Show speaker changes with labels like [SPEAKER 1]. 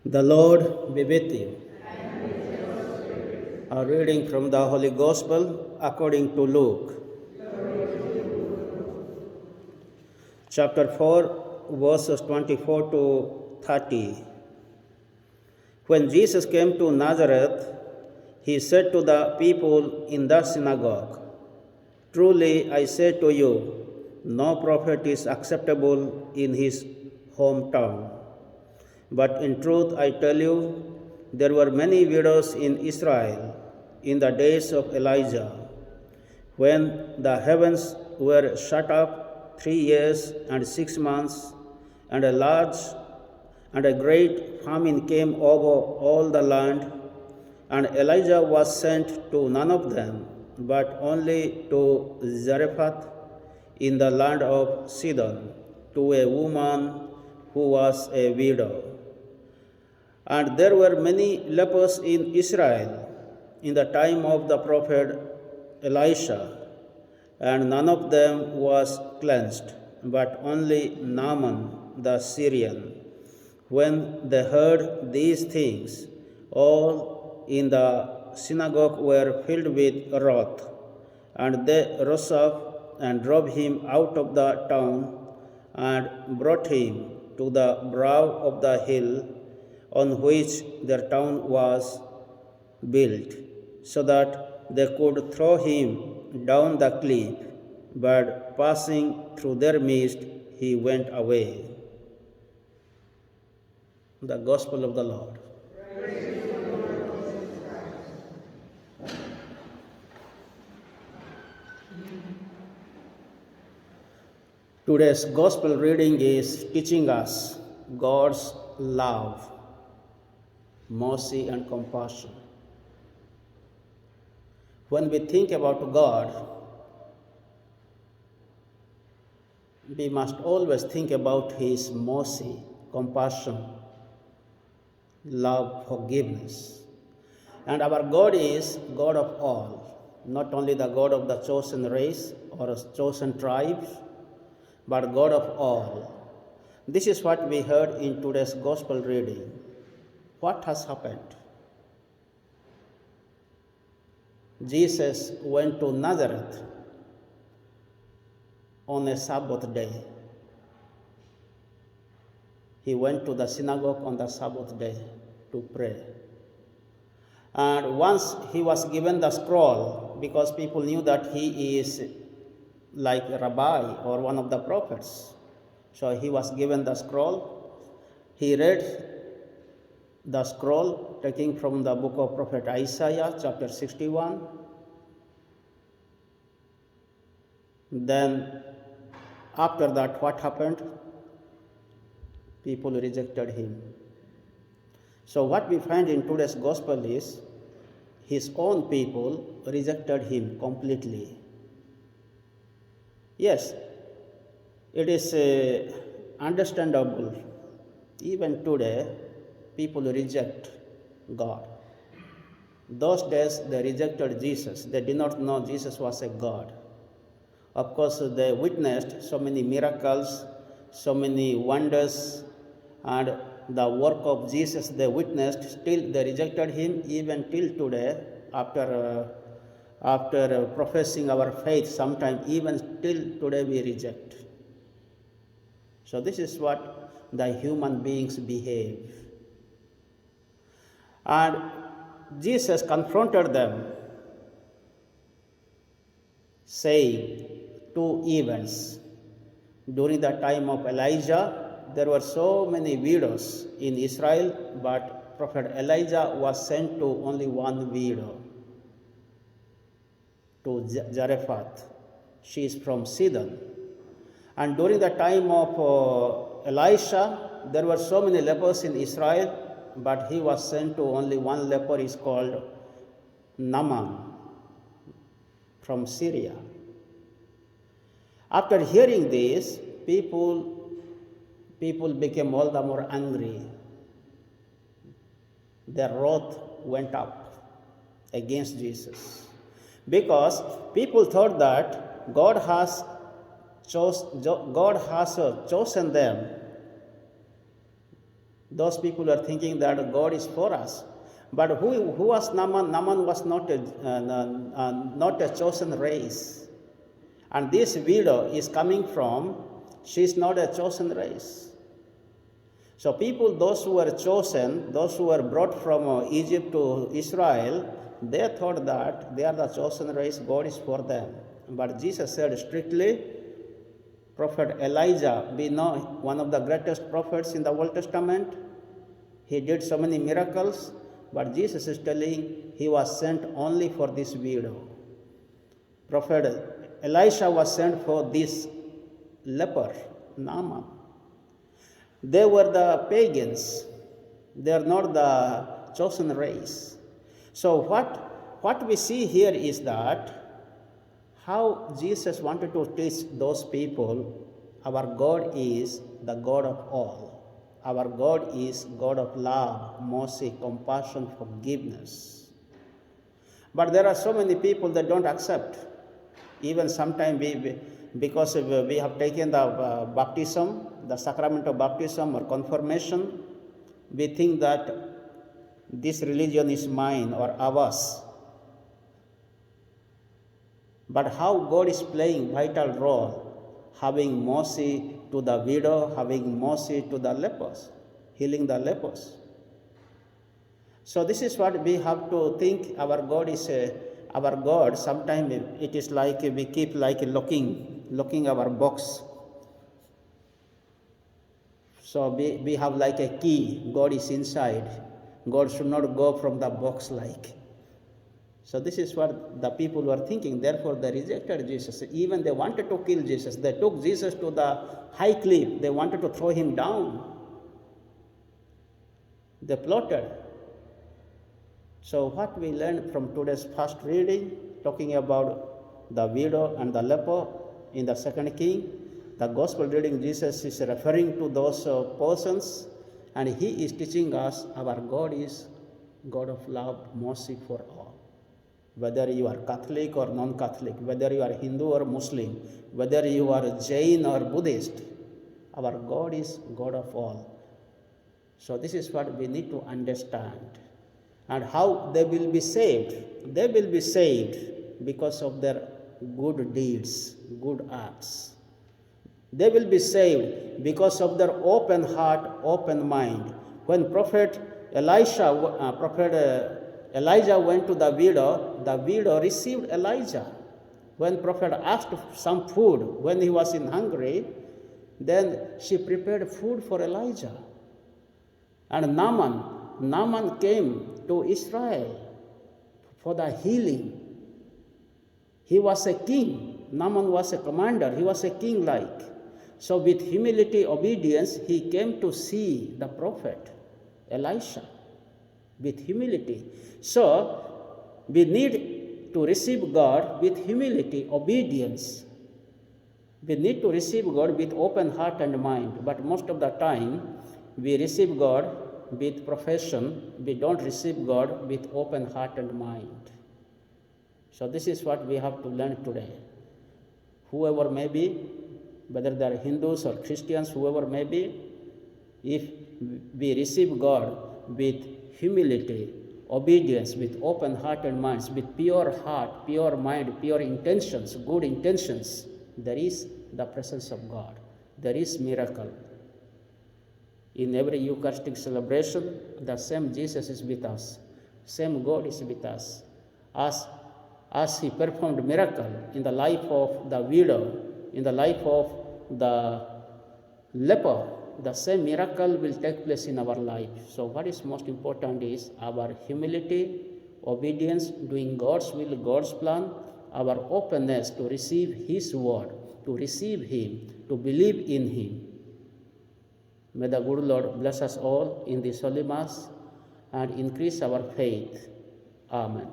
[SPEAKER 1] The Lord be with you. A reading from the Holy Gospel according to Luke. Chapter 4, verses 24 to 30. When Jesus came to Nazareth, he said to the people in the synagogue, "Truly I say to you, no prophet is acceptable in his hometown. But in truth I tell you, there were many widows in Israel in the days of Elijah, when the heavens were shut up 3 years and 6 months, and a great famine came over all the land, and Elijah was sent to none of them, but only to Zarephath in the land of Sidon, to a woman who was a widow. And there were many lepers in Israel in the time of the prophet Elisha, and none of them was cleansed, but only Naaman the Syrian. When they heard these things, all in the synagogue were filled with wrath, and they rose up and drove him out of the town and brought him to the brow of the hill on which their town was built, so that they could throw him down the cliff. But passing through their midst, he went away. The Gospel of the Lord. Today's Gospel reading is teaching us God's love, mercy, and compassion. When we think about God, we must always think about His mercy, compassion, love, forgiveness. And our God is God of all, not only the God of the chosen race or chosen tribes, but God of all. This is what we heard in today's Gospel reading. What has happened? Jesus went to Nazareth on a Sabbath day. He went to the synagogue on the Sabbath day to pray. And once he was given the scroll, because people knew that he is like a rabbi or one of the prophets. So he was given the scroll. He read the scroll taking from the book of prophet Isaiah, chapter 61. Then after that, what happened? People rejected him. So what we find in today's gospel is his own people rejected him completely. Yes, it is understandable. Even today, people reject God. Those days, they rejected Jesus. They did not know Jesus was a God. Of course, they witnessed so many miracles, so many wonders, and the work of Jesus they witnessed. Still, they rejected him even till today. After professing our faith, sometimes even till today we reject. So this is what the human beings behave. And Jesus confronted them, saying two events. During the time of Elijah, there were so many widows in Israel, but prophet Elijah was sent to only one widow, to Zarephath. She is from Sidon. And during the time of Elisha, there were so many lepers in Israel, but he was sent to only one leper, is called Naaman from Syria. After hearing this, people became all the more angry. Their wrath went up against Jesus, because people thought that God has chosen them Those people are thinking that God is for us. But who was Naaman? Naaman was not a chosen race. And this widow is coming from, she's not a chosen race. So people, those who were chosen, those who were brought from Egypt to Israel, they thought that they are the chosen race, God is for them. But Jesus said strictly, Prophet Elijah, we know one of the greatest prophets in the Old Testament. He did so many miracles, but Jesus is telling he was sent only for this widow. Prophet Elisha was sent for this leper, Naaman. They were the pagans. They are not the chosen race. So what we see here is that how Jesus wanted to teach those people, our God is the God of all. Our God is God of love, mercy, compassion, forgiveness. But there are so many people that don't accept. Even sometimes because we have taken the baptism, the sacrament of baptism or confirmation, we think that this religion is mine or ours. But how God is playing vital role, having mercy to the widow, having mercy to the lepers, healing the lepers. So this is what we have to think. Our God is our God. Sometimes it is like we keep like locking our box. So we have like a key. God is inside. God should not go from the box like. So this is what the people were thinking. Therefore, they rejected Jesus. Even they wanted to kill Jesus. They took Jesus to the high cliff. They wanted to throw him down. They plotted. So what we learned from today's first reading, talking about the widow and the leper in the second king, the gospel reading, Jesus is referring to those persons, and he is teaching us our God is God of love, mercy for all. Whether you are Catholic or non-Catholic, whether you are Hindu or Muslim, whether you are Jain or Buddhist, our God is God of all. So this is what we need to understand. And how they will be saved. They will be saved because of their good deeds, good acts. They will be saved because of their open heart, open mind. When Prophet Elijah went to the widow received Elijah. When Prophet asked for some food when he was in hungry, then she prepared food for Elijah. And Naaman came to Israel for the healing. He was a king. Naaman was a commander. He was a king like. So with humility, obedience, he came to see the prophet Elisha. With humility. So we need to receive God with humility, obedience. We need to receive God with open heart and mind. But most of the time, we receive God with profession. We don't receive God with open heart and mind. So this is what we have to learn today. Whoever may be, whether they are Hindus or Christians, whoever may be, if we receive God with humility, obedience, with open heart and minds, with pure heart, pure mind, pure intentions, good intentions, there is the presence of God. There is miracle. In every Eucharistic celebration, the same Jesus is with us. Same God is with us. As he performed miracle in the life of the widow, in the life of the leper, the same miracle will take place in our life. So what is most important is our humility, obedience, doing God's will, God's plan, our openness to receive his word, to receive him, to believe in him. May the good Lord bless us all in this Holy Mass and increase our faith. Amen.